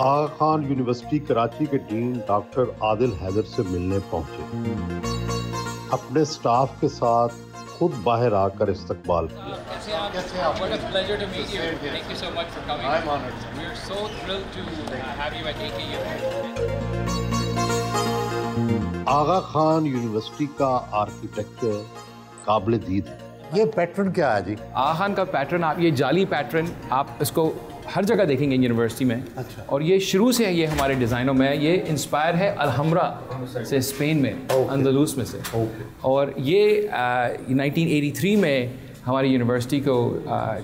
आगा Khan university Karachi के dean doctor Adil Haider से मिलने पहुंचे। अपने स्टाफ के साथ खुद बाहर आकर इस्तकबाल किया। What a pleasure to meet you. Thank you so much for coming. I'm honored. We are so thrilled to have you at AKU. Aga Khan university का आर्किटेक्चर काबिल दीद है। ये पैटर्न क्या है जी? आगा खान का पैटर्न, आप ये जाली पैटर्न आप इसको हर जगह देखेंगे यूनिवर्सिटी में। अच्छा। और ये शुरू से है, ये हमारे डिज़ाइनों में ये इंस्पायर है अलहम्रा से, स्पेन में, अंदलूस में से। और ये 1983 में हमारी यूनिवर्सिटी को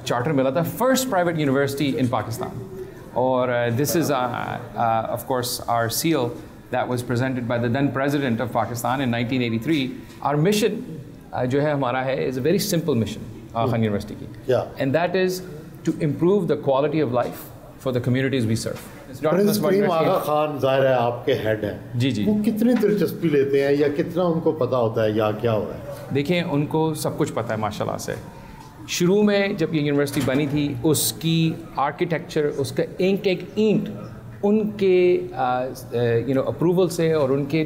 चार्टर मिला था, first private university in Pakistan. और this is of course our seal that was presented by the then president of Pakistan in 1983। Our mission जो है हमारा है is a very simple mission Aga Khan university की, and that is to improve the quality of life for the communities we serve. Prince Karim Aga Khan ज़ाहिर है आपके head हैं। जी जी। वो कितनी दिलचस्पी लेते हैं या कितना उनको पता होता है या क्या हो रहा है? देखिए, उनको सब कुछ पता है माशाल्लाह से। शुरू में जब ये यूनिवर्सिटी बनी थी, उसकी आर्किटेक्चर, उसका एक एक ईंट उनके अप्रूवल से और उनके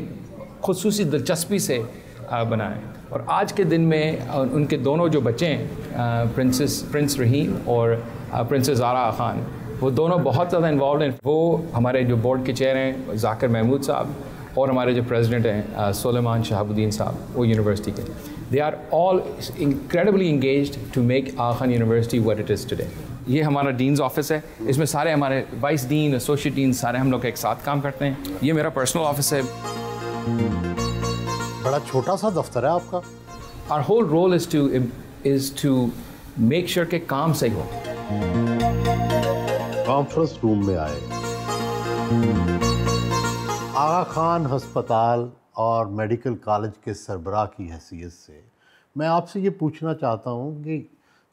खुसूसी दिलचस्पी से बना है। और आज के दिन में उनके दोनों जो बच्चे हैं, प्रिंस रहीम और प्रिंसेस ज़ारा खान, वो दोनों बहुत ज़्यादा इन्वॉल्व हैं। वो हमारे जो बोर्ड के चेयर हैं ज़ाकिर महमूद साहब, और हमारे जो प्रेसिडेंट हैं सुलेमान शहाबुद्दीन साहब, वो यूनिवर्सिटी के, they are all incredibly engaged to make Aga Khan university what it is today. ये हमारा डीन्स ऑफिस है, इसमें सारे हमारे वाइस डीन, एसोसिएट डीन, सारे हम लोग एक साथ काम करते हैं। ये मेरा पर्सनल ऑफिस है। बड़ा छोटा सा दफ्तर है आपका। Our whole role is to make sure कि काम सही हो। कॉन्फ्रेंस रूम में आए। आगा खान हस्पताल और मेडिकल कॉलेज के सरबराह की हैसियत से मैं आपसे ये पूछना चाहता हूँ कि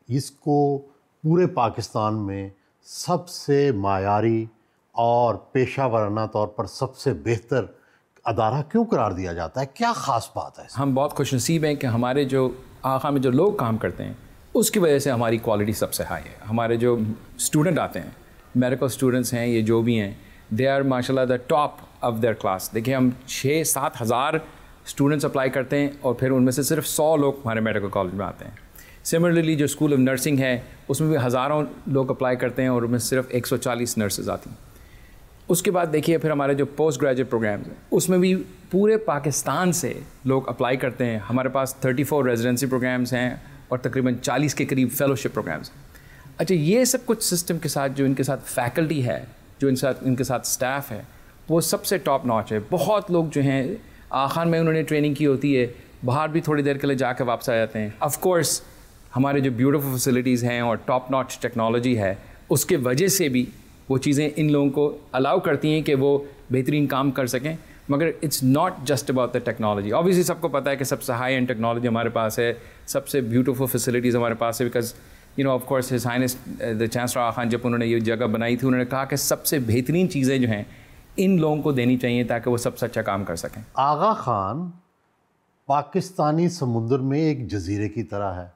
इसको पूरे पाकिस्तान में सबसे मायारी और पेशा वराना तौर पर सबसे बेहतर अदारा क्यों करार दिया जाता है? क्या ख़ास बात है? हम बहुत खुशनसीब हैं कि हमारे जो आगा खान में जो लोग काम करते हैं उसकी वजह से हमारी क्वालिटी सबसे हाई है। हमारे जो स्टूडेंट आते हैं, मेडिकल स्टूडेंट्स हैं, ये जो भी हैं, दे आर माशाल्लाह the top of their class. देखिए, हम 6-7 हज़ार स्टूडेंट्स अप्लाई करते हैं और फिर उनमें से सिर्फ 100 लोग हमारे मेडिकल कॉलेज में आते हैं। सिमिलरली जो स्कूल ऑफ नर्सिंग है, उसमें भी हज़ारों लोग अप्लाई करते हैं और उनमें सिर्फ 140 नर्सेज आती हैं। उसके बाद देखिए, फिर हमारे जो पोस्ट ग्रेजुएट प्रोग्राम्स हैं, उसमें भी पूरे पाकिस्तान से लोग अप्लाई करते हैं। हमारे पास 34 रेजिडेंसी प्रोग्राम्स हैं और तकरीबन 40 के करीब फेलोशिप प्रोग्राम्स हैं। अच्छा, ये सब कुछ सिस्टम के साथ जो इनके साथ फैकल्टी है, जो इनके साथ स्टाफ है, वो सबसे टॉप नॉच है। बहुत लोग जो हैं आगा खान में उन्होंने ट्रेनिंग की होती है, बाहर भी थोड़ी देर के लिए जाकर वापस आ जाते हैं। ऑफ कोर्स हमारे जो ब्यूटीफुल फैसिलिटीज़ हैं और टॉप नॉच टेक्नोलॉजी है, उसके वजह से भी वो चीज़ें इन लोगों को अलाउ करती हैं कि वो बेहतरीन काम कर सकें। मगर it's not just about the technology. Obviously सबको पता है कि सबसे हाई एंड टेक्नोलॉजी हमारे पास है, सबसे ब्यूटीफुल फैसिलिटीज़ हमारे पास है, because of course his highness the chancellor Aga Khan जब उन्होंने ये जगह बनाई थी, उन्होंने कहा कि सबसे बेहतरीन चीज़ें जो हैं इन लोगों को देनी चाहिए ताकि वो सबसे अच्छा काम कर सकें। आगा खान पाकिस्तानी समुंदर में एक जजीरे की तरह है।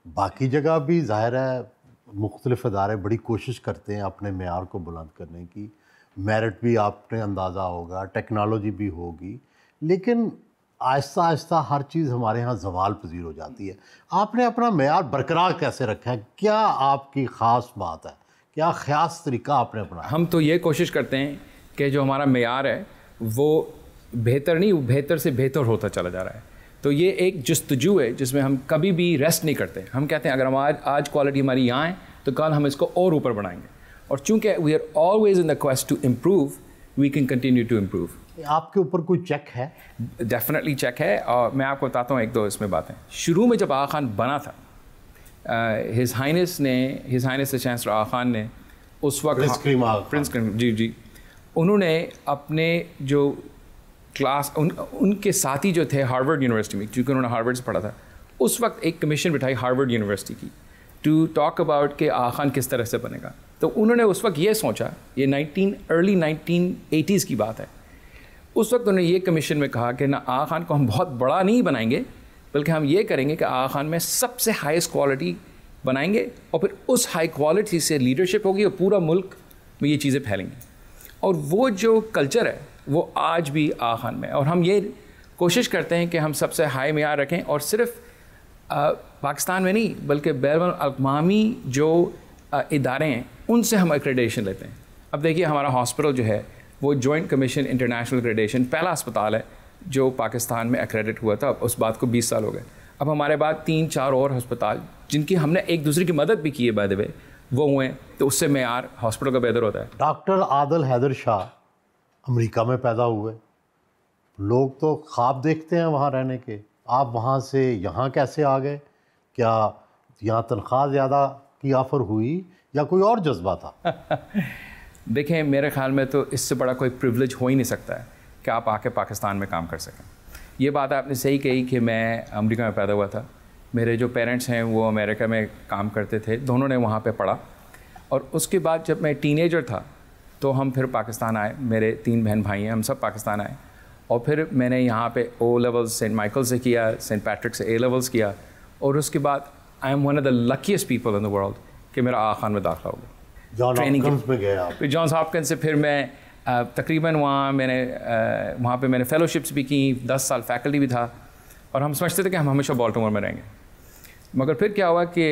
बाकी जगह भी ज़ाहिर है मुख्तलिफ अदारे बड़ी कोशिश करते हैं अपने मेयार को बुलंद करने की, मेरिट भी आपने अंदाज़ा होगा, टेक्नोलॉजी भी होगी, लेकिन आहिस्ता आहिस्ता हर चीज़ हमारे यहाँ ज़वाल पजीर हो जाती है। आपने अपना मेयार बरकरार कैसे रखा है? क्या आपकी ख़ास बात है? क्या ख़ास तरीका आपने अपनाया? हम तो ये कोशिश करते हैं कि जो हमारा मेयार है वो बेहतर नहीं, बेहतर से बेहतर होता चला जा रहा है। तो ये एक जस्तजू है जिसमें हम कभी भी रेस्ट नहीं करते। हम कहते हैं अगर हम आज क्वालिटी हमारी यहाँ है तो कल हम इसको और ऊपर बढ़ाएंगे, और चूँकि we are always in the quest to improve, we can continue to improve. आपके ऊपर कोई चेक है? डेफिनेटली चेक है, और मैं आपको बताता हूँ एक दो इसमें बातें। शुरू में जब आगा खान बना था, his highness chancellor Aga Khan ने उस वक्त प्रिंस जी उन्होंने अपने जो क्लास उनके साथी जो थे हार्वर्ड यूनिवर्सिटी में, क्योंकि उन्होंने हार्वर्ड से पढ़ा था, उस वक्त एक कमीशन बिठाई हार्वर्ड यूनिवर्सिटी की टू टॉक अबाउट कि आगा खान किस तरह से बनेगा। तो उन्होंने उस वक्त ये सोचा, ये अर्ली 1980s की बात है, उस वक्त उन्होंने ये कमीशन में कहा कि ना आगा खान को हम बहुत बड़ा नहीं बनाएंगे, बल्कि हम ये करेंगे कि आगा खान में सबसे हाईएस्ट क्वालिटी बनाएंगे और फिर उस हाई क्वालिटी से लीडरशिप होगी और पूरा मुल्क में ये चीज़ें फैलेंगी। और वो जो कल्चर है वो आज भी आगा खान में है। और हम ये कोशिश करते हैं कि हम सबसे हाई मेयार रखें, और सिर्फ पाकिस्तान में नहीं बल्कि बैनुल अक़वामी जो इदारे हैं उनसे हम एक्रेडिटेशन लेते हैं। अब देखिए हमारा हॉस्पिटल जो है वो जॉइंट कमीशन इंटरनेशनल एक्रेडिटेशन पहला अस्पताल है जो पाकिस्तान में एक्रेडिट हुआ था। उस बात को 20 साल हो गए। अब हमारे बाद 3-4 और अस्पताल जिनकी हमने एक दूसरे की मदद भी की है बाय द वे, वो हुए, तो उससे मेयार हॉस्पिटल का बेहतर होता है। डॉक्टर आदिल हैदर शाह अमेरिका में पैदा हुए, लोग तो ख्वाब देखते हैं वहाँ रहने के, आप वहाँ से यहाँ कैसे आ गए? क्या यहाँ तनख्वाह ज़्यादा की ऑफ़र हुई या कोई और जज्बा था? देखें मेरे ख़्याल में तो इससे बड़ा कोई प्रिविलेज हो ही नहीं सकता है कि आप आके पाकिस्तान में काम कर सकें। ये बात आपने सही कही कि मैं अमेरिका में पैदा हुआ था, मेरे जो पेरेंट्स हैं वो अमेरिका में काम करते थे, दोनों ने वहाँ पे पढ़ा, और उसके बाद जब मैं टीनेजर था तो हम फिर पाकिस्तान आए। मेरे 3 बहन भाई हैं, हम सब पाकिस्तान आए, और फिर मैंने यहाँ पे ओ लेवल्स सेंट माइकल से किया, सेंट पैट्रिक से ए लेवल्स किया, और उसके बाद I am one of the luckiest people in the world कि मेरा आगा खान में दाखिला हो गया। ट्रेनिंग में गए आप? फिर जॉन्स हॉपकिंस से फिर मैं तकरीबन वहाँ पे मैंने फेलोशिप्स भी की, 10 साल फैकल्टी भी था, और हम समझते थे कि हम हमेशा बाल्टिमोर में रहेंगे। मगर फिर क्या हुआ कि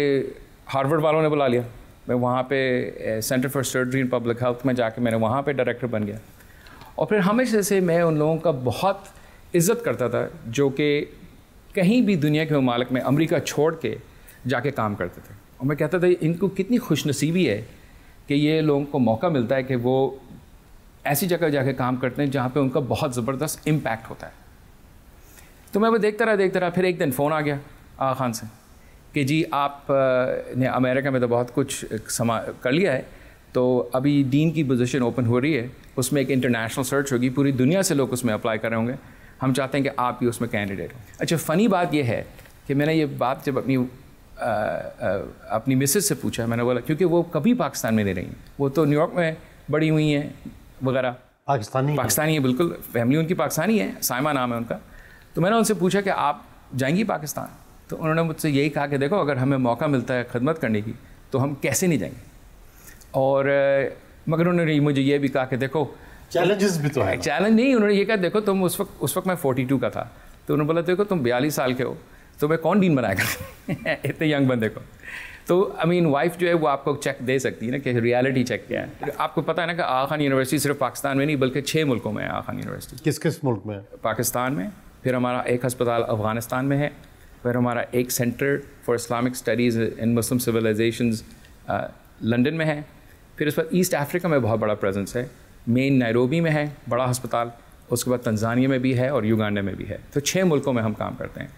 हार्वर्ड वालों ने बुला लिया, मैं वहाँ पे centre for surgery and public health में जाके मैंने वहाँ पे डायरेक्टर बन गया। और फिर हमेशा से मैं उन लोगों का बहुत इज़्ज़त करता था जो कि कहीं भी दुनिया के ममालिक में अमेरिका छोड़ के जाके काम करते थे, और मैं कहता था इनको कितनी खुशनसीबी है कि ये लोगों को मौका मिलता है कि वो ऐसी जगह जाके काम करते हैं जहाँ पे उनका बहुत ज़बरदस्त इम्पैक्ट होता है। तो मैं वो देखता रहा, फिर एक दिन फ़ोन आ गया आगा खान से कि जी आप ने अमेरिका में तो बहुत कुछ कर लिया है, तो अभी डीन की पोजीशन ओपन हो रही है, उसमें एक इंटरनेशनल सर्च होगी, पूरी दुनिया से लोग उसमें अप्लाई कर रहे होंगे, हम चाहते हैं कि आप भी उसमें कैंडिडेट हो। अच्छा, फ़नी बात यह है कि मैंने ये बात जब अपनी मिसेस से पूछा, मैंने बोला, क्योंकि वो कभी पाकिस्तान में नहीं रही, वो तो न्यूयॉर्क में बड़ी हुई हैं वगैरह, पाकिस्तानी है बिल्कुल, फैमिली उनकी पाकिस्तानी है, साइमा नाम है उनका। तो मैंने उनसे पूछा कि आप जाएंगी पाकिस्तान? तो उन्होंने मुझसे यही कहा कि देखो अगर हमें मौका मिलता है खिदमत करने की तो हम कैसे नहीं जाएंगे। और मगर उन्होंने मुझे ये भी कहा कि देखो चैलेंजेस भी तो है। चैलेंज नहीं, उन्होंने ये कहा देखो तुम उस वक्त मैं 42 का था, तो उन्होंने बोला देखो तुम 42 साल के हो, तो मैं कौन डीन बनाएगा इतने यंग बंदे को। तो आई मीन वाइफ जो है वो आपको चेक दे सकती है ना कि रियलिटी चेक क्या है। आपको पता है ना कि आगा खान यूनिवर्सिटी सिर्फ पाकिस्तान में नहीं बल्कि 6 मुल्कों में है आगा खान यूनिवर्सिटी। किस किस मुल्क में? पाकिस्तान में, फिर हमारा एक अस्पताल अफ़गानिस्तान में है, फिर हमारा एक centre for Islamic studies in Muslim civilisations London में है, फिर उस पर ईस्ट अफ्रीका में बहुत बड़ा प्रेजेंस है, मेन नैरोबी में है बड़ा अस्पताल, उसके बाद तंजानिया में भी है और युगांडा में भी है। तो 6 मुल्कों में हम काम करते हैं।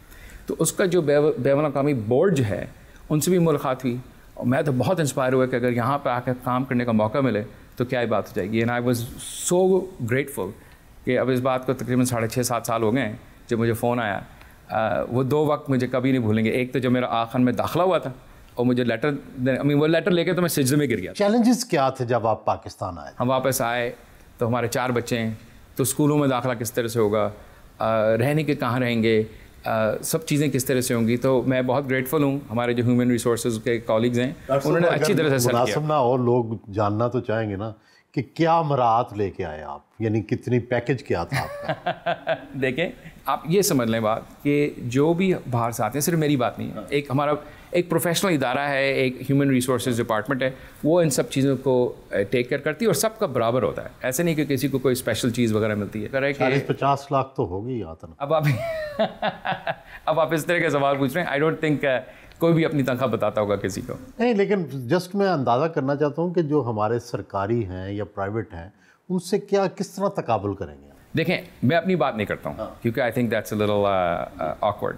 तो उसका जो बैनुल अक़वामी बोर्ड जो है उनसे भी मुलाकात हुई, और मैं तो बहुत इंस्पायर हुआ कि अगर यहाँ पर आकर काम करने का मौका मिले तो क्या ही बात हो जाएगी। And I was so grateful कि अब इस बात को तकरीबन 6.5-7 साल हो गए हैं जब मुझे फ़ोन आया। वो 2 वक्त मुझे कभी नहीं भूलेंगे। एक तो जब मेरा आगा खान में दाखिला हुआ था और मुझे वो लेटर लेके तो मैं सिजदे में गिर गया। चैलेंजेस क्या थे जब आप पाकिस्तान आए? हम वापस आए तो हमारे 4 बच्चे हैं, तो स्कूलों में दाखिला किस तरह से होगा, रहने के कहाँ रहेंगे, सब चीज़ें किस तरह से होंगी। तो मैं बहुत ग्रेटफुल हूँ, हमारे जो ह्यूमन रिसोर्सेज के कॉलीग्स हैं उन्होंने अच्छी तरह से सर्व किया। ना और लोग जानना तो चाहेंगे ना कि क्या मराहत लेके आए आप, यानी कितनी पैकेज क्या था आपका? देखें आप ये समझ लें बात कि जो भी बाहर से आते हैं, सिर्फ मेरी बात नहीं है, एक हमारा एक प्रोफेशनल इदारा है, एक ह्यूमन रिसोर्सेज डिपार्टमेंट है, वो इन सब चीज़ों को टेक केयर करती है और सबका बराबर होता है। ऐसे नहीं कि किसी को कोई स्पेशल चीज़ वगैरह मिलती है। 40-50 लाख तो होगी आता ना। अब आप इस तरह के सवाल पूछ रहे हैं। आई डोंट थिंक कोई भी अपनी तनख्वाह बताता होगा किसी को। नहीं, लेकिन जस्ट मैं अंदाज़ा करना चाहता हूँ कि जो हमारे सरकारी हैं या प्राइवेट हैं उनसे क्या किस तरह तकाबुल करेंगे? देखें मैं अपनी बात नहीं करता हूँ क्योंकि I think that's a little awkward,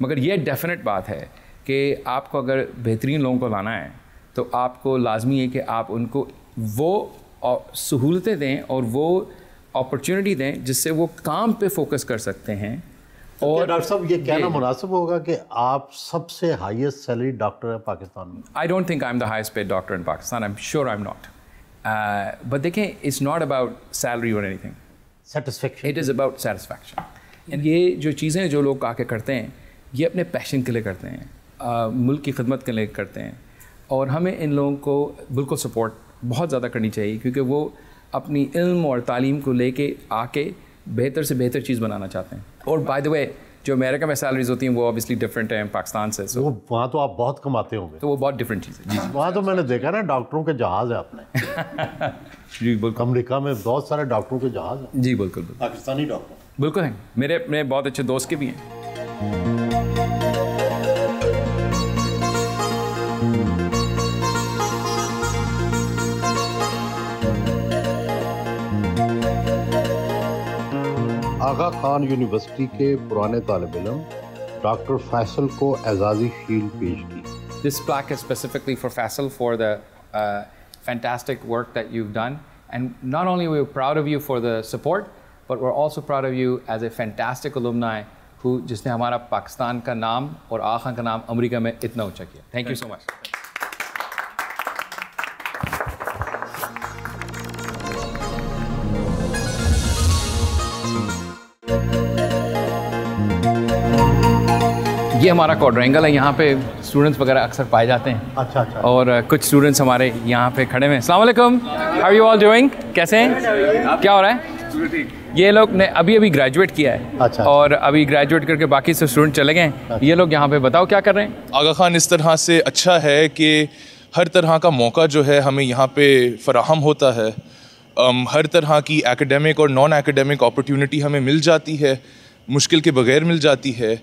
मगर ये डेफिनेट बात है कि आपको अगर बेहतरीन लोगों को लाना है तो आपको लाजमी है कि आप उनको वो सहूलतें दें और वो अपॉर्चुनिटी दें जिससे वो काम पे फोकस कर सकते हैं। और डॉक्टर साहब ये कहना मुनासिब होगा कि आप सबसे हाईएस्ट सैलरी डॉक्टर है पाकिस्तान में? I don't think I am the highest paid doctor in Pakistan, I am sure I am not, but देखें इट्स नॉट अबाउट सैलरी और anything, satisfaction, it is about satisfaction. ये जो चीज़ें जो लोग आके करते हैं ये अपने पैशन के लिए करते हैं, मुल्क की खिदमत के लिए करते हैं, और हमें इन लोगों को बिल्कुल सपोर्ट बहुत ज़्यादा करनी चाहिए क्योंकि वो अपनी इल्म और तालीम को लेके आके बेहतर से बेहतर चीज़ बनाना चाहते हैं। और बाय द वे जो अमेरिका में सैलरीज होती हैं वो ऑब्वियसली डिफरेंट हैं पाकिस्तान से, वो वहाँ तो आप बहुत कमाते होंगे। तो वो बहुत डिफरेंट चीज़ है। जी वहाँ तो मैंने देखा ना डॉक्टरों के जहाज़ है अपने। जी बिल्कुल, अमेरिका में बहुत सारे डॉक्टरों के जहाज़ हैं। जी बिल्कुल बिल्कुल पाकिस्तानी डॉक्टर बिल्कुल हैं। मेरे अपने बहुत अच्छे दोस्त के भी हैं। आगा खान यूनिवर्सिटी के पुराने तालिब इल्म डॉक्टर फैसल को एजाज़ी शील्ड पेश की। This plaque is specifically for Faisal for the fantastic work that you've done. And not only are we proud of you for the support, but we're also proud of you as a fantastic alumni who जिसने हमारा पाकिस्तान का नाम और आगा खान का नाम America में इतना ऊंचा किया। Thank you so much. ये हमारा क्वाड्रेंगल है, यहाँ पे स्टूडेंट्स वगैरह अक्सर पाए जाते हैं। अच्छा अच्छा। और कुछ स्टूडेंट्स हमारे यहाँ पे खड़े हैं। अस्सलाम वालेकुम, how are you all doing? कैसे हैं? क्या हो रहा है? ये लोग ने अभी ग्रेजुएट किया है। अच्छा। और अभी ग्रेजुएट करके बाकी से स्टूडेंट चले गए हैं। ये लोग यहाँ पे बताओ क्या कर रहे हैं? आगा खान इस तरह से अच्छा है कि हर तरह का मौका जो है हमें यहाँ पे फराहम होता है। हर तरह की एकेडमिक और नॉन एकेडमिक अपॉर्चुनिटी हमें मिल जाती है, मुश्किल के बगैर मिल जाती है।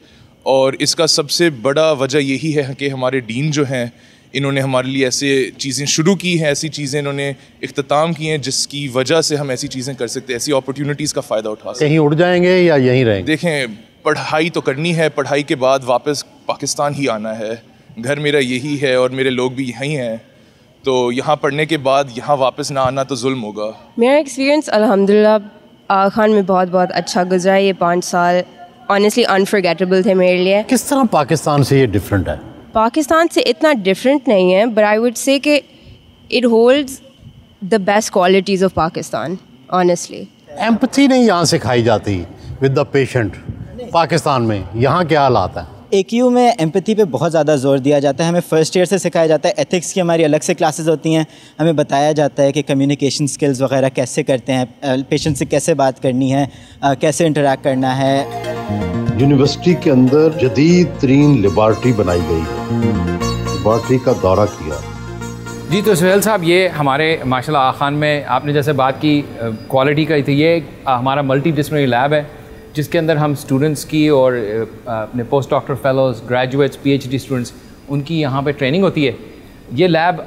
और इसका सबसे बड़ा वजह यही है कि हमारे डीन जो हैं इन्होंने हमारे लिए ऐसे चीज़ें शुरू की हैं, ऐसी चीज़ें इन्होंने इख्तिताम की हैं जिसकी वजह से हम ऐसी चीज़ें कर सकते हैं, ऐसी अपॉर्चुनिटीज़ का फ़ायदा उठा सकते हैं। कहीं उड़ जाएंगे या यहीं रहेंगे? देखें, पढ़ाई तो करनी है, पढ़ाई के बाद वापस पाकिस्तान ही आना है। घर मेरा यही है और मेरे लोग भी यहीं हैं, तो यहाँ पढ़ने के बाद यहाँ वापस ना आना तो जुल्म होगा। मेरा एक्सपीरियंस अल्हम्दुलिल्लाह आगा खान में बहुत बहुत अच्छा गुजरा। ये 5 साल ऑनेस्टली अनफॉरगेटेबल थे मेरे लिए। किस तरह पाकिस्तान से ये डिफरेंट है? पाकिस्तान से इतना डिफरेंट नहीं है, बट आई वुड से कि it holds the best qualities of Pakistan honestly. Empathy नहीं यहाँ सिखाई जाती विद द पेशेंट पाकिस्तान में, यहाँ क्या हालात है? AQ में एम्पैथी पे बहुत ज़्यादा जोर दिया जाता है। हमें फ़र्स्ट ईयर से सिखाया जाता है। एथिक्स की हमारी अलग से क्लासेस होती हैं। हमें बताया जाता है कि कम्युनिकेशन स्किल्स वगैरह कैसे करते हैं, पेशेंट से कैसे बात करनी है, कैसे इंटरेक्ट करना है। यूनिवर्सिटी के अंदर जदीद तरीन लेबॉर्ट्री बनाई गई, लेबॉर्ट्री का दौरा किया। जी तो सुहेल साहब, ये हमारे माशाल्लाह आगा खान में आपने जैसे बात की क्वालिटी का, तो ये हमारा मल्टी डिसिप्लिनरी लैब है जिसके अंदर हम स्टूडेंट्स की और अपने post doctor fellows, graduates, PhD students, उनकी यहाँ पे ट्रेनिंग होती है। ये लैब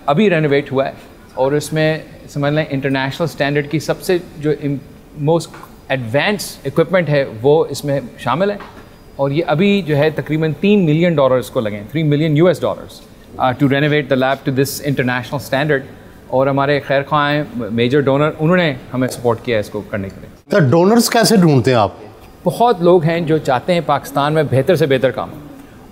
अभी रेनोवेट हुआ है और इसमें समझ लें इंटरनेशनल स्टैंडर्ड की सबसे जो मोस्ट एडवांस इक्विपमेंट है वो इसमें शामिल है। और ये अभी जो है तकरीबन $3 मिलियन को लगे हैं, $3 million to renovate the lab to this international standard. और हमारे खैर ख्वाह मेजर डोनर, उन्होंने हमें सपोर्ट किया है इसको करने के लिए। तो डोनर्स कैसे ढूंढते हैं आप? बहुत लोग हैं जो चाहते हैं पाकिस्तान में बेहतर से बेहतर काम,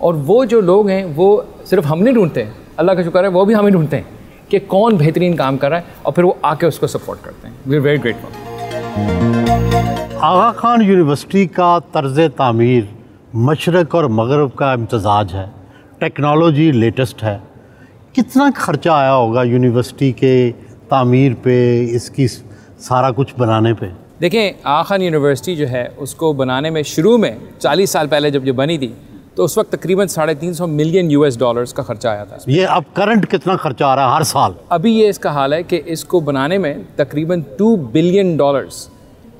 और वो जो लोग हैं वो सिर्फ हम नहीं ढूंढते हैं, अल्लाह का शुक्र है वो भी हमें ढूंढते हैं कि कौन बेहतरीन काम कर रहा है, और फिर वो आके उसको सपोर्ट करते हैं। We are very grateful. Aga Khan university का तर्ज तामीर मशरक़ और मगरब का इम्तजाज है, टेक्नोलॉजी लेटेस्ट है। कितना खर्चा आया होगा यूनिवर्सिटी के तामीर पे, इसकी सारा कुछ बनाने पे? देखें, आगा खान यूनिवर्सिटी जो है उसको बनाने में शुरू में 40 साल पहले जब ये बनी थी तो उस वक्त तकरीबन $350 मिलियन का खर्चा आया था। ये अब करंट कितना खर्चा आ रहा है हर साल? अभी ये इसका हाल है कि इसको बनाने में तकरीबन $2 बिलियन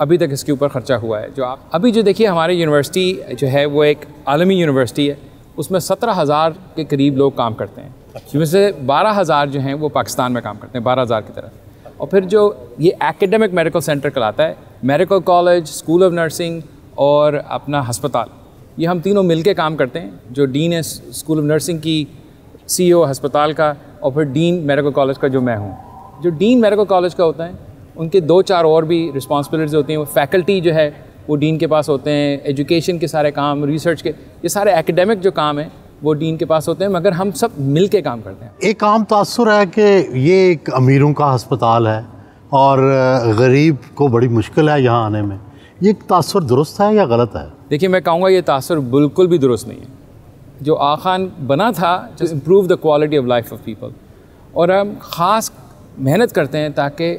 अभी तक इसके ऊपर ख़र्चा हुआ है। जो आप अभी जो देखिए, हमारी यूनिवर्सिटी जो है वो एक आलमी यूनिवर्सिटी है, उसमें 17,000 के करीब लोग काम करते हैं, जिसमें से 12,000 जो हैं वो पाकिस्तान में काम करते हैं, 12,000 की तरफ। और फिर जो ये एकेडमिक मेडिकल सेंटर कहलाता है, medical college, school of nursing और अपना हस्पताल, ये हम तीनों मिलके काम करते हैं। जो डीन है स्कूल ऑफ नर्सिंग की, CEO हस्पताल का, और फिर डीन मेडिकल कॉलेज का जो मैं हूँ। जो डीन मेडिकल कॉलेज का होता है उनके 2-4 और भी रिस्पॉन्सिबिलिटीज़ होती हैं। वो फैकल्टी जो है वो डीन के पास होते हैं, एजुकेशन के सारे काम, रिसर्च के, ये सारे एकेडमिक जो काम हैं वो डीन के पास होते हैं, मगर हम सब मिल के काम करते हैं। एक आम तासुर है कि ये एक अमीरों का हस्पताल है और गरीब को बड़ी मुश्किल है यहाँ आने में। ये तासुर दुरुस्त है या गलत है? देखिए, मैं कहूँगा ये तासुर बिल्कुल भी दुरुस्त नहीं है। जो आगा खान बना था to improve the quality of life of people, और हम ख़ास मेहनत करते हैं ताकि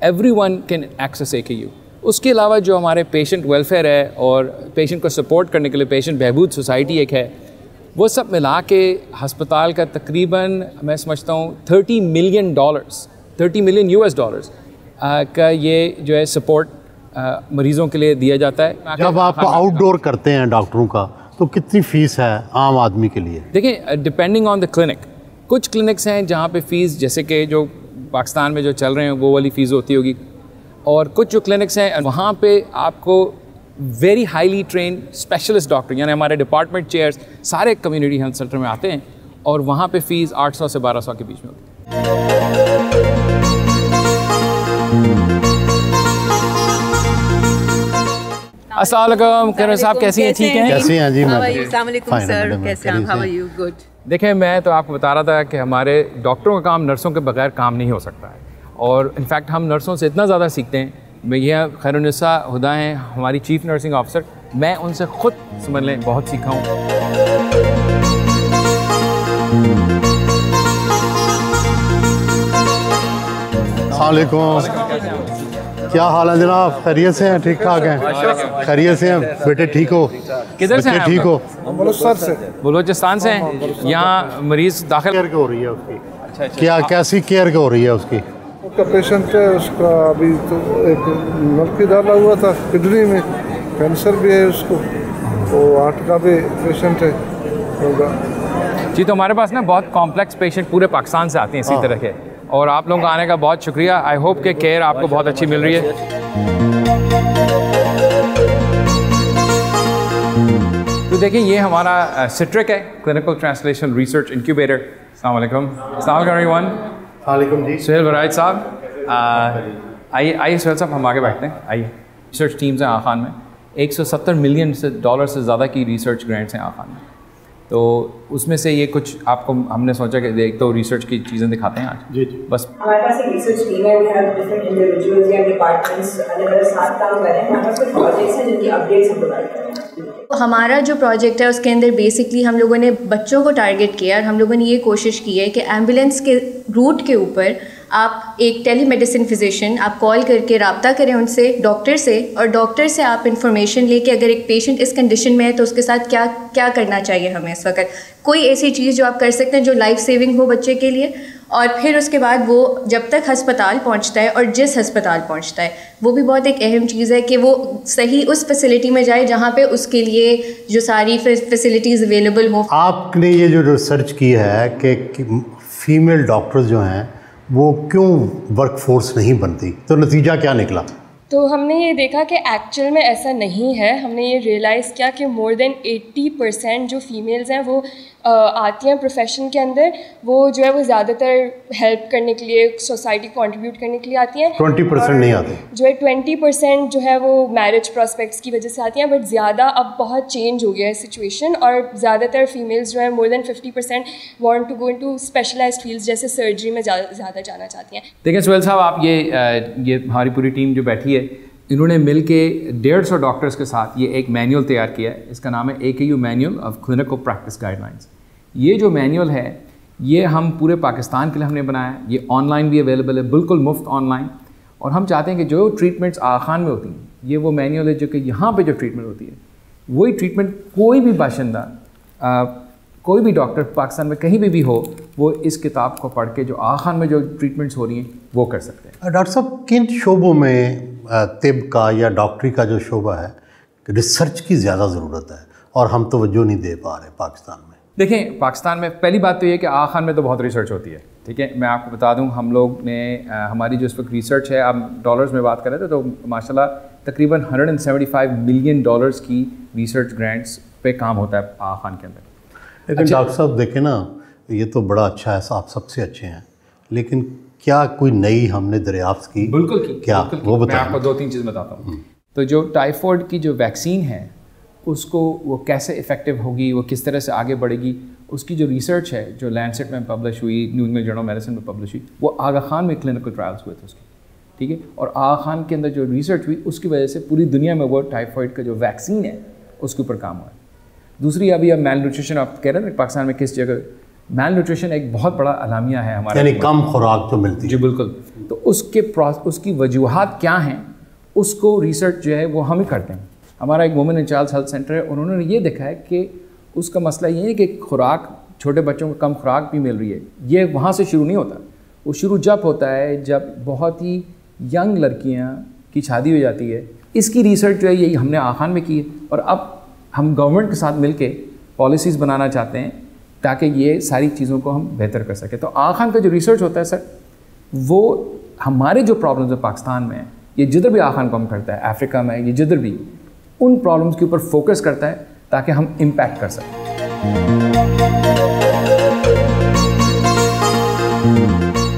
everyone can access AKU. उसके अलावा जो हमारे पेशेंट वेलफेयर है और पेशेंट को सपोर्ट करने के लिए पेशेंट बहबूद सोसाइटी एक है, वो सब मिला के हस्पताल का तकरीबन मैं समझता हूँ $30 मिलियन US का ये जो है सपोर्ट मरीज़ों के लिए दिया जाता है। जब आप आउटडोर करते हैं डॉक्टरों का तो कितनी फ़ीस है आम आदमी के लिए? देखिए, डिपेंडिंग ऑन द क्लिनिक, कुछ क्लिनिक्स हैं जहाँ पे फ़ीस जैसे कि जो पाकिस्तान में जो चल रहे हैं वो वाली फ़ीस होती होगी, और कुछ जो क्लिनिक्स हैं वहाँ पे आपको very highly train specialist doctor यानी हमारे डिपार्टमेंट चेयर्स सारे कम्युनिटी हेल्थ सेंटर में आते हैं और वहाँ पे फ़ीस 800 से 1200 के बीच में होती है। अस्सलाम वालेकुम करण साहब, कैसी हैं? ठीक हैं? कैसी हैं जी? अस्सलाम वालेकुम सर, कैसे हैं? How are you? गुड। देखें, मैं तो आपको बता रहा था कि हमारे डॉक्टरों का काम नर्सों के बगैर काम नहीं हो सकता है, और इनफैक्ट हम नर्सों से इतना ज़्यादा सीखते हैं। भैया खैरुन्निसा हुदा हैं हमारी चीफ नर्सिंग ऑफिसर, मैं उनसे ख़ुद समझ लें बहुत सीखा हूँ। अस्सलामुअलैकुम, क्या हाल है जनाब? खैरियत से हैं? ठीक ठाक हैं? खैरियत से हैं बेटे? ठीक हो? किधर से हैं? ठीक हो? बलूचिस्तान से हैं। यहाँ मरीज़ दाखिल केयर हो रही है उसकी? क्या कैसी केयर हो रही है उसकी? उसका पेशेंट है, उसका अभी तो एक नलकी डाला हुआ था किडनी में, कैंसर भी है उसको, वो हार्ट का भी पेशेंट है होगा जी। तो हमारे पास ना बहुत कॉम्प्लेक्स पेशेंट पूरे पाकिस्तान से आते हैं इसी तरह के, और आप लोगों का आने का बहुत शुक्रिया। आई होप कि केयर आपको बहुत अच्छी मिल रही है। तो देखिए, ये हमारा सिट्रिक है, क्लिनिकल ट्रांसलेशन रिसर्च इंक्यूबेटर। अस्सलाम वालेकुम। अस्सलाम वालेकुम एवरीवन। वालेकुम जी। सुहेल वराइद साहब, आइए सुहेल साहब, हम आगे बैठते हैं। आइए, रिसर्च टीम्स हैं आखान में, $170 मिलियन से ज़्यादा की रिसर्च ग्रांट्स हैं आखान में। तो उसमें से ये कुछ आपको हमने सोचा कि एक तो रिसर्च की चीज़ें दिखाते हैं आज। जी जी। बस हमारे पास एक रिसर्च टीम है, वी हैव डिफरेंट इंडिविजुअल्स या डिपार्टमेंट्स अलग-अलग साथ काम कर रहे हैं। हमारे पास कुछ प्रोजेक्ट्स हैं जिनकी अपडेट्स हम प्रोवाइड कर रहे हैं। हमारा जो प्रोजेक्ट है उसके अंदर बेसिकली हम लोगों ने बच्चों को टारगेट किया और हम लोगों ने ये कोशिश की है कि एम्बुलेंस के रूट के ऊपर आप एक टेलीमेडिसिन फिजिशियन आप कॉल करके रब्ता करें उनसे, डॉक्टर से, और डॉक्टर से आप इंफॉर्मेशन लेके अगर एक पेशेंट इस कंडीशन में है तो उसके साथ क्या क्या करना चाहिए हमें इस वक्त, कोई ऐसी चीज़ जो आप कर सकते हैं जो लाइफ सेविंग हो बच्चे के लिए। और फिर उसके बाद वो जब तक हस्पताल पहुंचता है और जिस हस्पताल पहुंचता है वो भी बहुत एक अहम चीज़ है कि वो सही उस फैसिलिटी में जाए जहाँ पे उसके लिए जो सारी फैसिलिटीज़ अवेलेबल हो। आपने ये जो रिसर्च की है कि फीमेल डॉक्टर्स जो हैं वो क्यों वर्कफोर्स नहीं बनती, तो नतीजा क्या निकला? तो हमने ये देखा कि एक्चुअल में ऐसा नहीं है। हमने ये रियलाइज़ किया कि मोर देन 80% जो फीमेल्स हैं वो आती हैं प्रोफेशन के अंदर, वो जो है वो ज़्यादातर हेल्प करने के लिए, सोसाइटी को कंट्रीब्यूट करने के लिए आती हैं। 20% नहीं आते, जो है 20% जो है वो मैरिज प्रॉस्पेक्ट्स की वजह से आती हैं, बट ज़्यादा अब बहुत चेंज हो गया है सिचुएशन, और ज़्यादातर फीमेल्स जो है more than 50% want to go into specialised fields जैसे सर्जरी में ज़्यादा जाना चाहती हैं। देखिए सुहेल साहब, आप ये हमारी पूरी टीम जो बैठी है, इन्होंने मिल के 150 डॉक्टर्स के साथ ये एक मैनुअल तैयार किया है। इसका नाम है AKU manual of clinical practice guidelines. ये जो मैनुअल है ये हम पूरे पाकिस्तान के लिए हमने बनाया है। ये ऑनलाइन भी अवेलेबल है, बिल्कुल मुफ्त ऑनलाइन, और हम चाहते हैं कि जो ट्रीटमेंट्स आखान में होती हैं, ये वो मैनुअल है जो कि यहाँ पे जो ट्रीटमेंट होती है वही ट्रीटमेंट कोई भी बाशिंदा, कोई भी डॉक्टर पाकिस्तान में कहीं भी हो, वो इस किताब को पढ़ के जो आखान में जो ट्रीटमेंट्स हो रही हैं वो कर सकते हैं। डॉक्टर साहब, किन शोबों में तिब का या डॉक्टरी का जो शोबा है रिसर्च की ज़्यादा ज़रूरत है और हम तवज्जो नहीं दे पा रहे पाकिस्तान में? देखें, पाकिस्तान में पहली बात तो ये कि आखान में तो बहुत रिसर्च होती है, ठीक है। मैं आपको बता दूं, हम लोग ने हमारी जो इस वक्त रिसर्च है, आप डॉलर्स में बात कर रहे थे, तो माशाल्लाह तकरीबन $175 मिलियन की रिसर्च ग्रांट्स पे काम होता है आखान के अंदर। लेकिन डॉक्टर साहब देखें ना, ये तो बड़ा अच्छा है, आप सबसे अच्छे हैं, लेकिन क्या कोई नई हमने दरियाफ्त की? बिल्कुल की, क्या बिल्कुल वो की। बताएं। मैं आपको 2-3 चीज़ बताता हूँ। तो जो टाइफॉइड की जो वैक्सीन है उसको वो कैसे इफ़ेक्टिव होगी, वो किस तरह से आगे बढ़ेगी, उसकी जो रिसर्च है जो लैंसेट में पब्लिश हुई, न्यू इंग्लैंड जर्नल मेडिसिन में पब्लिश हुई, वो आगा खान में क्लिनिकल ट्रायल्स हुए थे उसके, ठीक है। और आगा खान के अंदर जो रिसर्च हुई उसकी वजह से पूरी दुनिया में वो टाइफॉइड का जो वैक्सीन है उसके ऊपर काम हुआ है। दूसरी, अभी अब मेल न्यूट्रिशन आप कह रहे हैं पाकिस्तान में किस जगह, मैल न्यूट्रिशन एक बहुत बड़ा अलामिया है हमारे, यानी कम खुराक जो मिलती है। जी बिल्कुल। तो उसकी वजूहात क्या हैं, उसको रिसर्च जो है वो हम ही करते हैं। हमारा एक women and child health centre है, उन्होंने ये देखा है कि उसका मसला ये है कि खुराक, छोटे बच्चों को कम खुराक भी मिल रही है। ये वहाँ से शुरू नहीं होता, वो शुरू जब होता है जब बहुत ही यंग लड़कियाँ की शादी हो जाती है। इसकी रिसर्च जो है यही हमने आखान में की है, और अब हम गवर्नमेंट के साथ मिलके पॉलिसीज़ बनाना चाहते हैं ताकि ये सारी चीज़ों को हम बेहतर कर सकें। तो आखान का जो रिसर्च होता है सर, वो हमारे जो प्रॉब्लम्स है पाकिस्तान में, ये जिधर भी आखान काम करता है, अफ्रीका में, ये जिधर भी, उन प्रॉब्लम्स के ऊपर फोकस करता है ताकि हम इम्पैक्ट कर सकें।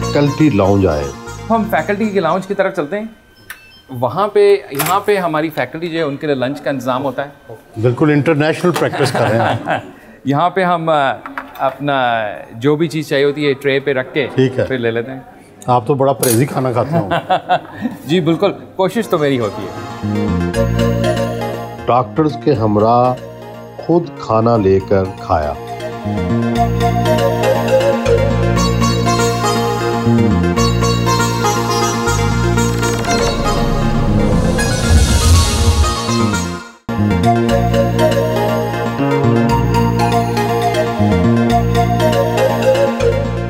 फैकल्टी लाउंज आए, हम फैकल्टी के लाउंज की तरफ चलते हैं। वहाँ पे, यहाँ पे हमारी फैकल्टी जो है उनके लिए लंच का इंतज़ाम होता है। बिल्कुल इंटरनेशनल प्रैक्टिस कर रहे हैं। यहाँ पे हम अपना जो भी चीज़ चाहिए होती है ट्रे पे रख के ठीक है, फिर ले लेते हैं। आप तो बड़ा परहेजी खाना खाते हो। जी बिल्कुल, कोशिश तो मेरी होती है। डॉक्टर्स के हमरा खुद खाना लेकर खाया।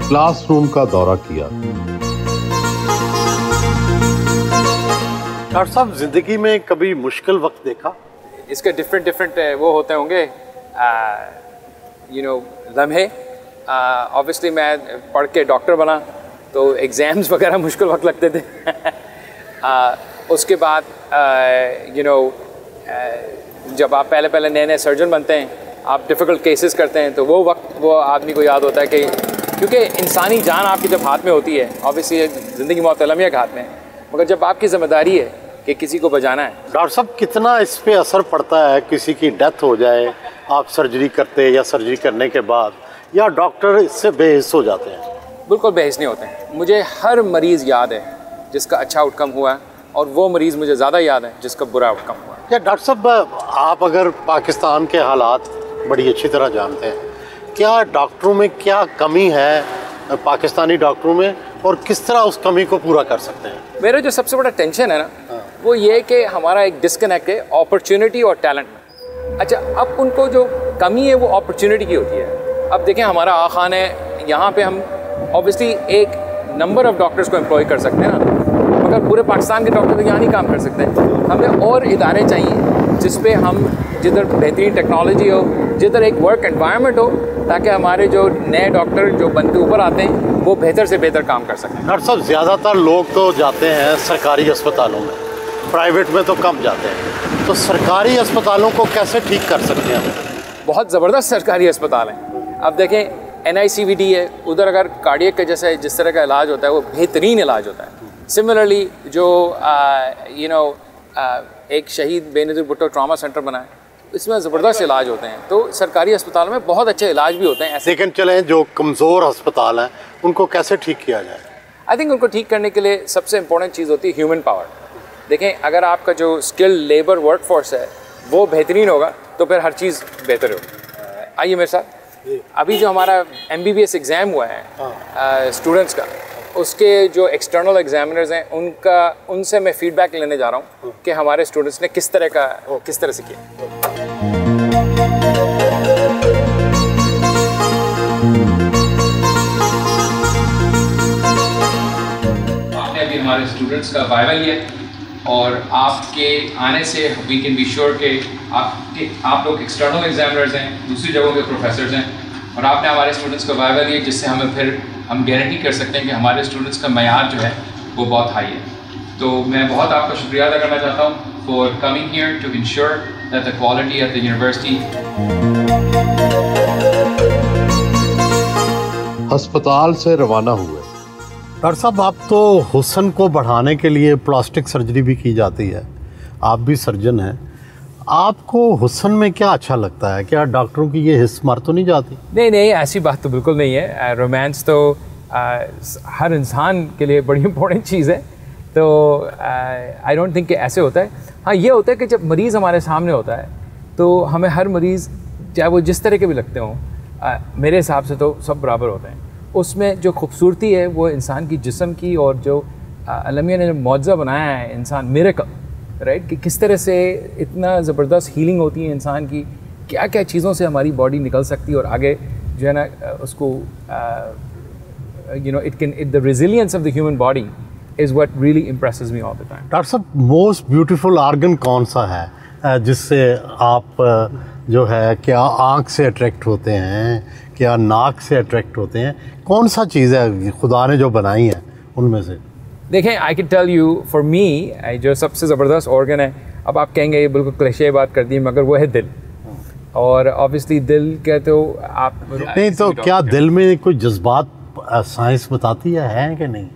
क्लासरूम का दौरा किया। डॉक्टर साहब, जिंदगी में कभी मुश्किल वक्त देखा? इसके डिफरेंट वो होते होंगे लम्हे। ऑब्वियसली मैं पढ़ के डॉक्टर बना तो एग्ज़ाम्स वगैरह मुश्किल वक्त लगते थे। उसके बाद जब आप पहले नए सर्जन बनते हैं, आप डिफ़िकल्ट केसेस करते हैं, तो वो वक्त वो आदमी को याद होता है कि क्योंकि इंसानी जान आपकी जब हाथ में होती है, ऑब्वियसली ज़िंदगी मौत अलमिया के हाथ में, मगर जब आपकी ज़िम्मेदारी है कि किसी को बचाना है। डॉक्टर साहब, कितना इस पे असर पड़ता है, किसी की डेथ हो जाए, आप सर्जरी करते या सर्जरी करने के बाद, या डॉक्टर इससे बेहिस हो जाते हैं? बिल्कुल बेहिस नहीं होते हैं। मुझे हर मरीज़ याद है जिसका अच्छा आउटकम हुआ है, और वो मरीज़ मुझे ज़्यादा याद है जिसका बुरा आउटकम हुआ है। या डॉक्टर साहब, आप अगर पाकिस्तान के हालात बड़ी अच्छी तरह जानते हैं, क्या डॉक्टरों में क्या कमी है पाकिस्तानी डॉक्टरों में, और किस तरह उस कमी को पूरा कर सकते हैं? मेरा जो सबसे बड़ा टेंशन है ना, वो ये कि हमारा एक डिस्कनेक्ट है अपॉर्चुनिटी और टैलेंट में। अच्छा, अब उनको जो कमी है वो अपॉर्चुनिटी की होती है। अब देखें, हमारा आखान है, यहाँ पे हम ऑब्वियसली एक नंबर ऑफ़ डॉक्टर्स को एम्प्लॉय कर सकते हैं ना, मगर पूरे पाकिस्तान के डॉक्टर तो यहाँ नहीं काम कर सकते। हमें और इदारे चाहिए जिस पे हम, जिधर बेहतरीन टेक्नोलॉजी हो, जिधर एक वर्क एनवायरनमेंट हो, ताकि हमारे जो नए डॉक्टर जो बन के ऊपर आते हैं वो बेहतर से बेहतर काम कर सकें। डॉक्टर साहब, ज़्यादातर लोग तो जाते हैं सरकारी अस्पतालों में, प्राइवेट में तो कम जाते हैं, तो सरकारी अस्पतालों को कैसे ठीक कर सकते हैं? बहुत ज़बरदस्त सरकारी अस्पताल हैं। अब देखें, NICVD है, उधर अगर कार्डियक के जैसे जिस तरह का इलाज होता है वो बेहतरीन इलाज होता है। सिमिलरली जो एक शहीद बेनज़ीर भुट्टो ट्रामा सेंटर बना है, इसमें ज़बरदस्त इलाज होते हैं। तो सरकारी अस्पतालों में बहुत अच्छे इलाज भी होते हैं। ऐसे लेकिन चलें, जो कमज़ोर अस्पताल हैं उनको कैसे ठीक किया जाए? आई थिंक उनको ठीक करने के लिए सबसे इम्पोर्टेंट चीज़ होती है ह्यूमन पावर। देखें, अगर आपका जो स्किल लेबर वर्क फोर्स है वो बेहतरीन होगा तो फिर हर चीज़ बेहतर होगी। आइए मेरे साथ। अभी जो हमारा MBBS एग्ज़ाम हुआ है स्टूडेंट्स का, उसके जो एक्सटर्नल एग्जामिनर्स हैं उनसे मैं फ़ीडबैक लेने जा रहा हूँ कि हमारे स्टूडेंट्स ने किस तरह से किया। आपने अभी हमारे स्टूडेंट्स का वाइवा लिया, और आपके आने से वी कैन बी श्योर कि आप लोग एक्सटर्नल एग्जामिनर्स हैं, दूसरी जगहों के प्रोफेसर्स हैं, और आपने हमारे स्टूडेंट्स का वाइवा लिया, जिससे हम गारंटी कर सकते हैं कि हमारे स्टूडेंट्स का मयार जो है वो बहुत हाई है। तो मैं बहुत आपका शुक्रिया अदा करना चाहता हूँ for coming here to ensure that the quality at the university. अस्पताल से रवाना हुए। डॉक्टर साहब, आप तो हुस्न को बढ़ाने के लिए प्लास्टिक सर्जरी भी की जाती है, आप भी सर्जन हैं, आपको हुस्न में क्या अच्छा लगता है? क्या डॉक्टरों की ये हिस्स मर तो नहीं जाती? नहीं, ऐसी बात तो बिल्कुल नहीं है। रोमांस तो हर इंसान के लिए बड़ी इंपॉर्टेंट चीज़ है, तो आई डोंट थिंक कि ऐसे होता है। हाँ, ये होता है कि जब मरीज़ हमारे सामने होता है तो हमें हर मरीज़, चाहे वो जिस तरह के भी लगते हों, मेरे हिसाब से तो सब बराबर होते हैं। उसमें जो खूबसूरती है वो इंसान की जिस्म की, और जो अल्लाह मियां ने मुआज़ा बनाया है इंसान, मिरेकल, राइट, कि किस तरह से इतना ज़बरदस्त हीलिंग होती है इंसान की, क्या क्या चीज़ों से हमारी बॉडी निकल सकती है और आगे जो है ना उसको the resilience of the human body is what really impresses me all the time. Doctor साहब, मोस्ट ब्यूटीफुल ऑर्गन कौन सा है जिससे आप जो है, क्या आँख से अट्रैक्ट होते हैं, क्या नाक से अट्रैक्ट होते हैं, कौन सा चीज़ है खुदा ने जो बनाई है उनमें से? देखें, I can tell you, for me जो सबसे ज़बरदस्त ऑर्गन है, अब आप कहेंगे ये बिल्कुल क्लिशे बात कर दी, मगर वो है दिल। और ऑब्वियसली दिल कहते हो आप नहीं, तो क्या दिल में कोई जज्बात साइंस बताती है कि नहीं?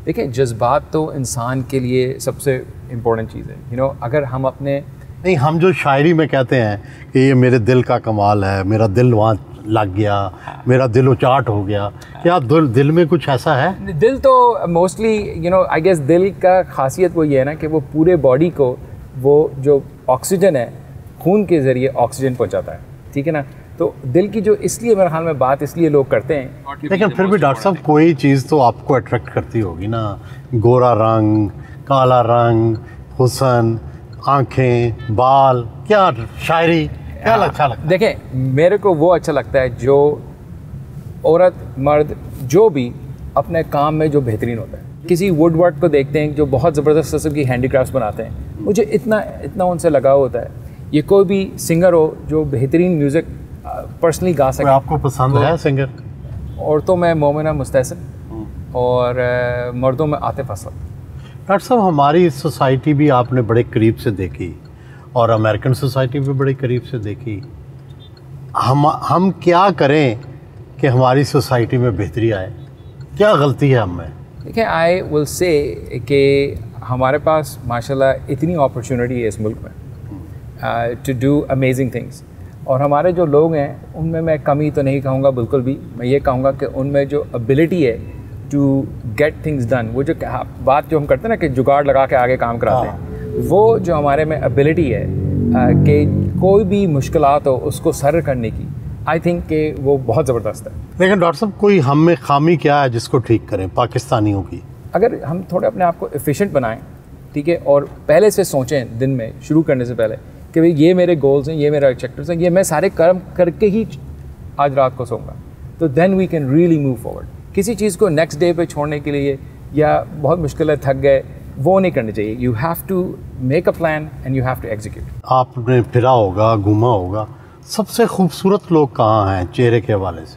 देखिए, जज्बात तो इंसान के लिए सबसे इम्पोर्टेंट चीज़ है। यू नो, अगर हम अपने नहीं, हम जो शायरी में कहते हैं कि ये मेरे दिल का कमाल है, मेरा दिल वहाँ लग गया, मेरा दिल उचाट हो गया, क्या दिल में कुछ ऐसा है? दिल तो mostly you know I guess दिल का खासियत वो ये है ना कि वो पूरे बॉडी को वो जो ऑक्सीजन है खून के ज़रिए ऑक्सीजन पहुंचाता है, ठीक है ना। तो दिल की जो इसलिए मेरे ख्याल में बात इसलिए लोग करते हैं। लेकिन फिर भी डॉक्टर साहब कोई चीज़ तो आपको अट्रैक्ट करती होगी ना, गोरा रंग, काला रंग, हुस्न, आँखें, बाल, क्या शायरी, क्या अच्छा लगता है? देखें, मेरे को वो अच्छा लगता है जो औरत मर्द जो भी अपने काम में जो बेहतरीन होता है। किसी वुड वर्क को देखते हैं जो बहुत ज़बरदस्त किस्म की हैंडीक्राफ्ट्स बनाते हैं, मुझे इतना उनसे लगाव होता है। ये कोई भी सिंगर हो जो बेहतरीन म्यूज़िक पर्सनली गा सके। आपको पसंद है सिंगर? औरतों में मोमिना मुस्तहसन और मर्दों में आतिफ असलम। डॉक्टर साहब, हमारी सोसाइटी भी आपने बड़े करीब से देखी और अमेरिकन सोसाइटी भी बड़े करीब से देखी। हम क्या करें कि हमारी सोसाइटी में बेहतरी आए? क्या गलती है हम में? देखिए, आई विल से कि हमारे पास माशाल्लाह इतनी अपॉर्चुनिटी है इस मुल्क में टू डू अमेजिंग थिंग्स, और हमारे जो लोग हैं उनमें मैं कमी तो नहीं कहूँगा बिल्कुल भी। मैं ये कहूँगा कि उनमें जो एबिलिटी है टू गेट थिंग्स डन, वो जो बात जो हम करते हैं ना कि जुगाड़ लगा के आगे काम कराते हैं, वो जो हमारे में एबिलिटी है कि कोई भी मुश्किलात हो उसको सर करने की, आई थिंक कि वो बहुत ज़बरदस्त है। लेकिन डॉक्टर साहब, कोई हम में खामी क्या है जिसको ठीक करें पाकिस्तानियों की? अगर हम थोड़े अपने आप को एफिशिएंट बनाएं, ठीक है, और पहले से सोचें दिन में शुरू करने से पहले कि भाई ये मेरे गोल्स हैं, ये मेरे ऑब्जेक्टिव्स हैं, ये मैं सारे कर्म करके ही आज रात को सोऊंगा, तो then we can really move forward. किसी चीज़ को नेक्स्ट डे पे छोड़ने के लिए या बहुत मुश्किल है, थक गए, वो नहीं करनी चाहिए। You have to make a plan and you have to execute. आपने फिरा होगा, घूमा होगा, सबसे खूबसूरत लोग कहाँ हैं चेहरे के हवाले से?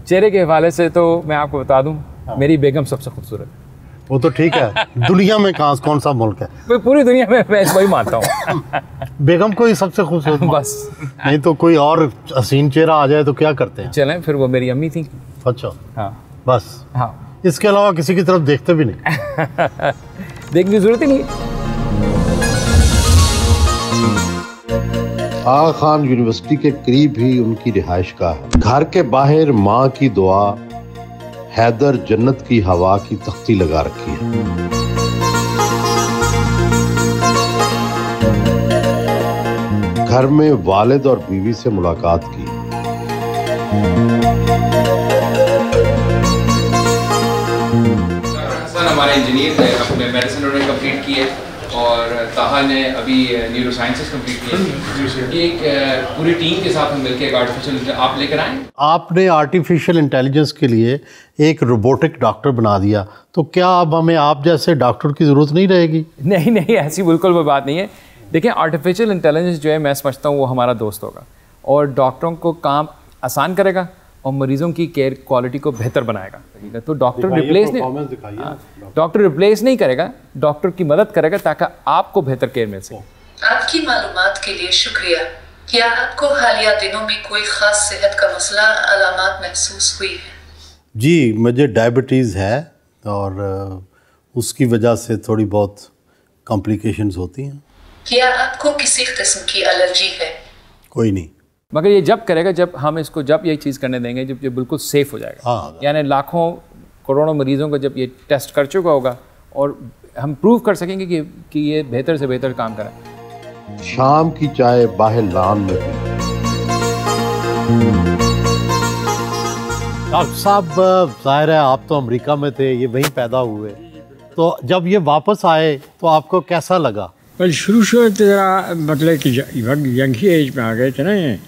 चेहरे के हवाले से तो मैं आपको बता दूं, मेरी बेगम सबसे खूबसूरत है। वो तो ठीक है, दुनिया में कौन सा मुल्क है? पूरी दुनिया में मैं वही मानता हूँ। बेगम को ही सबसे खूबसूरत बस, नहीं तो कोई और हसीन चेहरा आ जाए तो क्या करते हैं? चलें, फिर वो मेरी अम्मी थी। अच्छा, हाँ बस, हाँ, इसके अलावा किसी की तरफ देखते भी नहीं? देखने की जरूरत ही नहीं। आगा खान यूनिवर्सिटी के करीब ही उनकी रिहाइश गाह है। घर के बाहर माँ की दुआ, हैदर जन्नत की हवा की तख्ती लगा रखी है। घर में वालिद और बीवी से मुलाकात की। हमारे इंजीनियर थे, अपने मेडिसिन उन्होंने कंप्लीट की है और ताहा ने अभी न्यूरो साइंसेस कंप्लीट किए। एक पूरी टीम के साथ हम मिलकर एक आर्टिफिशियल आप लेकर आए। आपने आर्टिफिशियल इंटेलिजेंस के लिए एक रोबोटिक डॉक्टर बना दिया, तो क्या अब हमें आप जैसे डॉक्टर की ज़रूरत नहीं रहेगी? नहीं नहीं, ऐसी बिल्कुल कोई बात नहीं है। देखिए, आर्टिफिशियल इंटेलिजेंस जो है मैं समझता हूँ वो हमारा दोस्त होगा और डॉक्टरों को काम आसान करेगा और मरीजों की केयर क्वालिटी को बेहतर बनाएगा। तो डॉक्टर रिप्लेस नहीं करेगा, डॉक्टर की मदद करेगा ताकि आपको बेहतर केयर मिल सके। आपकी मालूमात के लिए शुक्रिया। क्या आपको हालिया दिनों में कोई खास सेहत का मसला अलामत महसूस हुई है? जी, मुझे डायबिटीज़ है और उसकी वजह से थोड़ी बहुत कॉम्प्लिकेशंस होती हैं। क्या आपको किसी किस्म की एलर्जी है? कोई नहीं, मगर ये जब करेगा जब हम इसको जब ये चीज़ करने देंगे जब ये बिल्कुल सेफ़ हो जाएगा। हाँ, यानी लाखों करोड़ों मरीज़ों को जब ये टेस्ट कर चुका होगा और हम प्रूव कर सकेंगे कि ये बेहतर से बेहतर काम करें। शाम की चाय बाहर लान में पी। डॉक्टर साहब, जाहिर है आप तो अमेरिका में थे, ये वहीं पैदा हुए, तो जब ये वापस आए तो आपको कैसा लगा? बस शुरू तो ज़रा मतलब कि यंग ही एज में आ गए थे ना ये,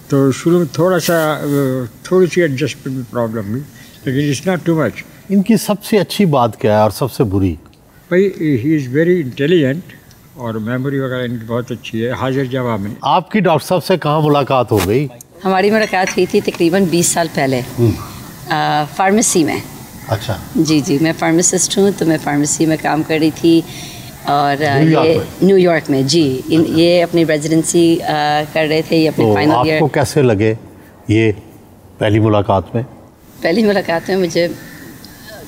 तो शुरू में थोड़ी सी एडजस्टमेंट में प्रॉब्लम हुई, लेकिन इट्स नॉट टू मच। इनकी सबसे अच्छी बात क्या है और सबसे बुरी? भाई ही इज़ वेरी इंटेलिजेंट और मेमोरी वगैरह इनकी बहुत अच्छी है, हाजिर जवाब में। आपकी डॉक्टर साहब से कहाँ मुलाकात हो गई? हमारी मुलाकात हुई थी तकरीबन 20 साल पहले फार्मेसी में। अच्छा। जी, मैं फार्मासिस्ट हूँ, तो मैं फार्मेसी में काम कर रही थी और ये न्यूयॉर्क में। जी, ये अपनी रेजिडेंसी कर रहे थे, ये अपने फाइनल ईयर। आपको कैसे लगे ये पहली मुलाकात में? पहली मुलाकात में मुझे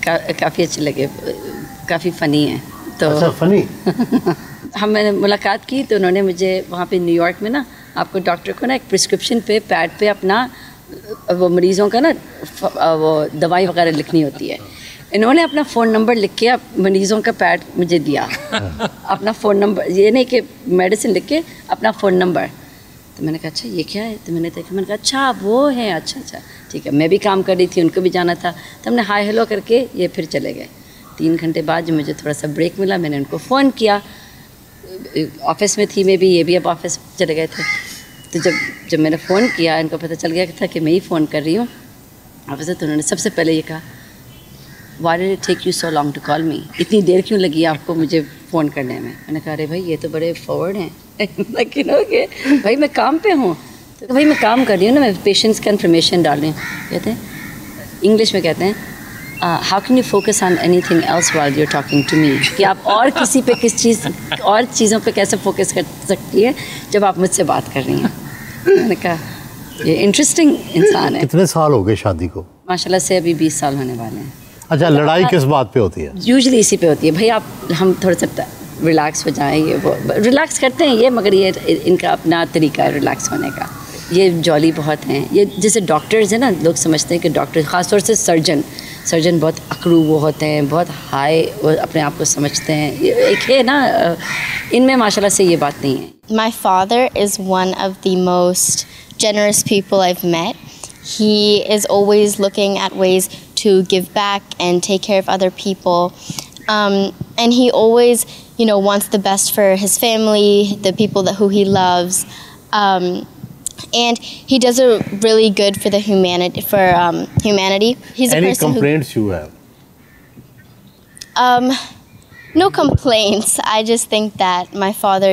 काफ़ी अच्छे लगे, काफ़ी फ़नी है। तो अच्छा, फ़नी। हमने मुलाकात की तो उन्होंने मुझे वहाँ पे न्यूयॉर्क में ना, आपको डॉक्टर को ना एक प्रिस्क्रिप्शन पे पैड पे अपना वो मरीज़ों का ना वो दवाई वगैरह लिखनी होती है। इन्होंने अपना फ़ोन नंबर लिख के मरीज़ों का पैड मुझे दिया। अपना फ़ोन नंबर, ये नहीं कि मेडिसिन लिख के, अपना फ़ोन नंबर। तो मैंने कहा अच्छा ये क्या है? तो मैंने देखा, मैंने कहा अच्छा वो है, अच्छा ठीक है। मैं भी काम कर रही थी, उनको भी जाना था, तो हमने हाय हेलो करके ये फिर चले गए। 3 घंटे बाद जब मुझे थोड़ा सा ब्रेक मिला, मैंने उनको फ़ोन किया। ऑफिस में थी मैं भी, ये भी अब ऑफिस चले गए थे। तो जब मैंने फ़ोन किया, इनको पता चल गया था कि मैं ही फ़ोन कर रही हूँ ऑफिस से, तो उन्होंने सबसे पहले ये कहा, Why did it take you so long to call me? इतनी देर क्यों लगी आपको मुझे फ़ोन करने में? मैंने कहा अरे भाई ये तो बड़े फॉरवर्ड हैं, लेकिन ओके भाई मैं काम पे हूँ। तो भाई मैं काम कर रही हूँ ना, मैं पेशेंट्स का इन्फॉर्मेशन डाल रही हूँ। कहते हैं, इंग्लिश में कहते हैं, how can you focus on anything else while you are talking to me, कि आप और किसी पे किस चीज़ और चीज़ों पे कैसे फोकस कर सकती है जब आप मुझसे बात कर रही हैं। मैंने कहा ये इंटरेस्टिंग इंसान है। कितने साल हो गए शादी को? माशाल्लाह से अभी 20 साल होने वाले हैं। अच्छा, लड़ाई किस बात पे होती है? यूजुअली इसी पे होती है भाई, हम थोड़ा सा रिलैक्स हो जाएं, ये वो रिलैक्स करते हैं ये, मगर ये इनका अपना तरीका है रिलैक्स होने का। ये जॉली बहुत हैं, ये जैसे डॉक्टर्स हैं ना, लोग समझते हैं कि डॉक्टर, ख़ासतौर से सर्जन बहुत अकड़ू वो होते हैं, बहुत हाई वो अपने आप को समझते हैं। एक है ना, इनमें माशाल्लाह से ये बात नहीं है। My father is one of the most generous people I've met. He is always looking at ways to give back and take care of other people. And he always, wants the best for his family, the people who he loves. And he does a really good for the humanity. He's a Any person complaints you have? No complaints. I just think that my father,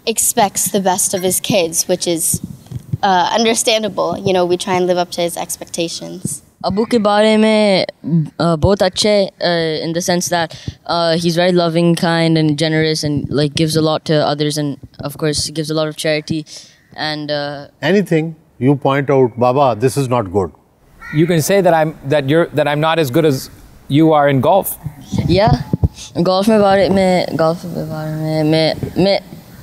expects the best of his kids, which is understandable. We try and live up to his expectations. Abu के बारे में बहुत अच्छे in the sense that he's very loving, kind and generous and like gives a lot to others and of course he gives a lot of charity and anything you point out, Baba, this is not good. You can say that I'm not as good as you are in golf. Yeah, golf में बारे में मैं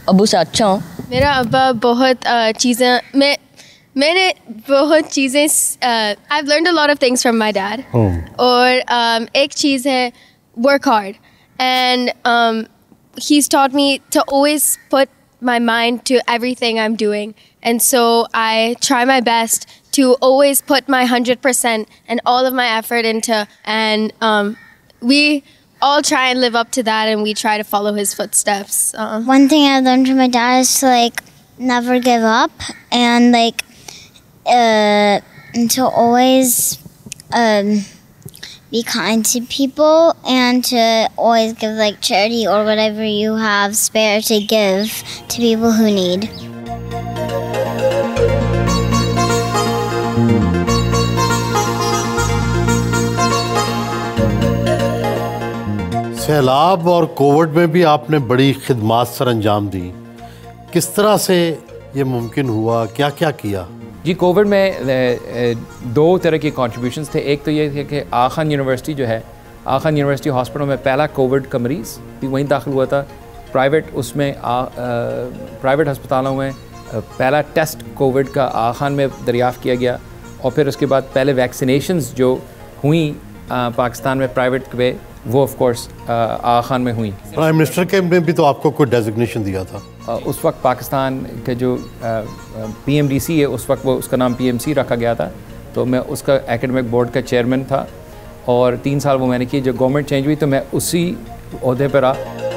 अबू से अच्छा हूँ। मेरा अब्बा बहुत चीज़ें मैंने बहुत चीज़ें I've learned a lot of things from my dad. और एक चीज़ है work hard and he's taught me to always put my mind to everything I'm doing, and so I try my best to always put my 100% and all of my effort into, and we all try and live up to that, and we try to follow his footsteps. One thing I learned from my dad is to never give up and and to always be kind to people and to always give charity or whatever you have spare to give to people who need. सैलाब और Covid में भी आपने बड़ी खिदमात sir अंजाम दी, किस तरह से ये मुमकिन हुआ, क्या क्या किया? जी, कोविड में 2 तरह के कंट्रीब्यूशंस थे। एक तो ये थे कि आगा खान यूनिवर्सिटी जो है, आगा खान यूनिवर्सिटी हॉस्पिटल में पहला कोविड का मरीज़ भी वहीं दाखिल हुआ था। प्राइवेट अस्पतालों में पहला टेस्ट कोविड का आगा खान में दरियाफ़्त किया गया, और फिर उसके बाद पहले वैक्सीनेशंस जो हुई पाकिस्तान में प्राइवेट पे, वो ऑफ कोर्स आगा खान में हुई। प्राइम मिनिस्टर के में भी तो आपको कोई डेजिग्नेशन दिया था? उस वक्त पाकिस्तान के जो PMDC है, उस वक्त वो उसका नाम PMC रखा गया था, तो मैं उसका एकेडमिक बोर्ड का चेयरमैन था और 3 साल वो मैंने किए। जब गवर्नमेंट चेंज हुई तो मैं उसी ओहदे पर रहा।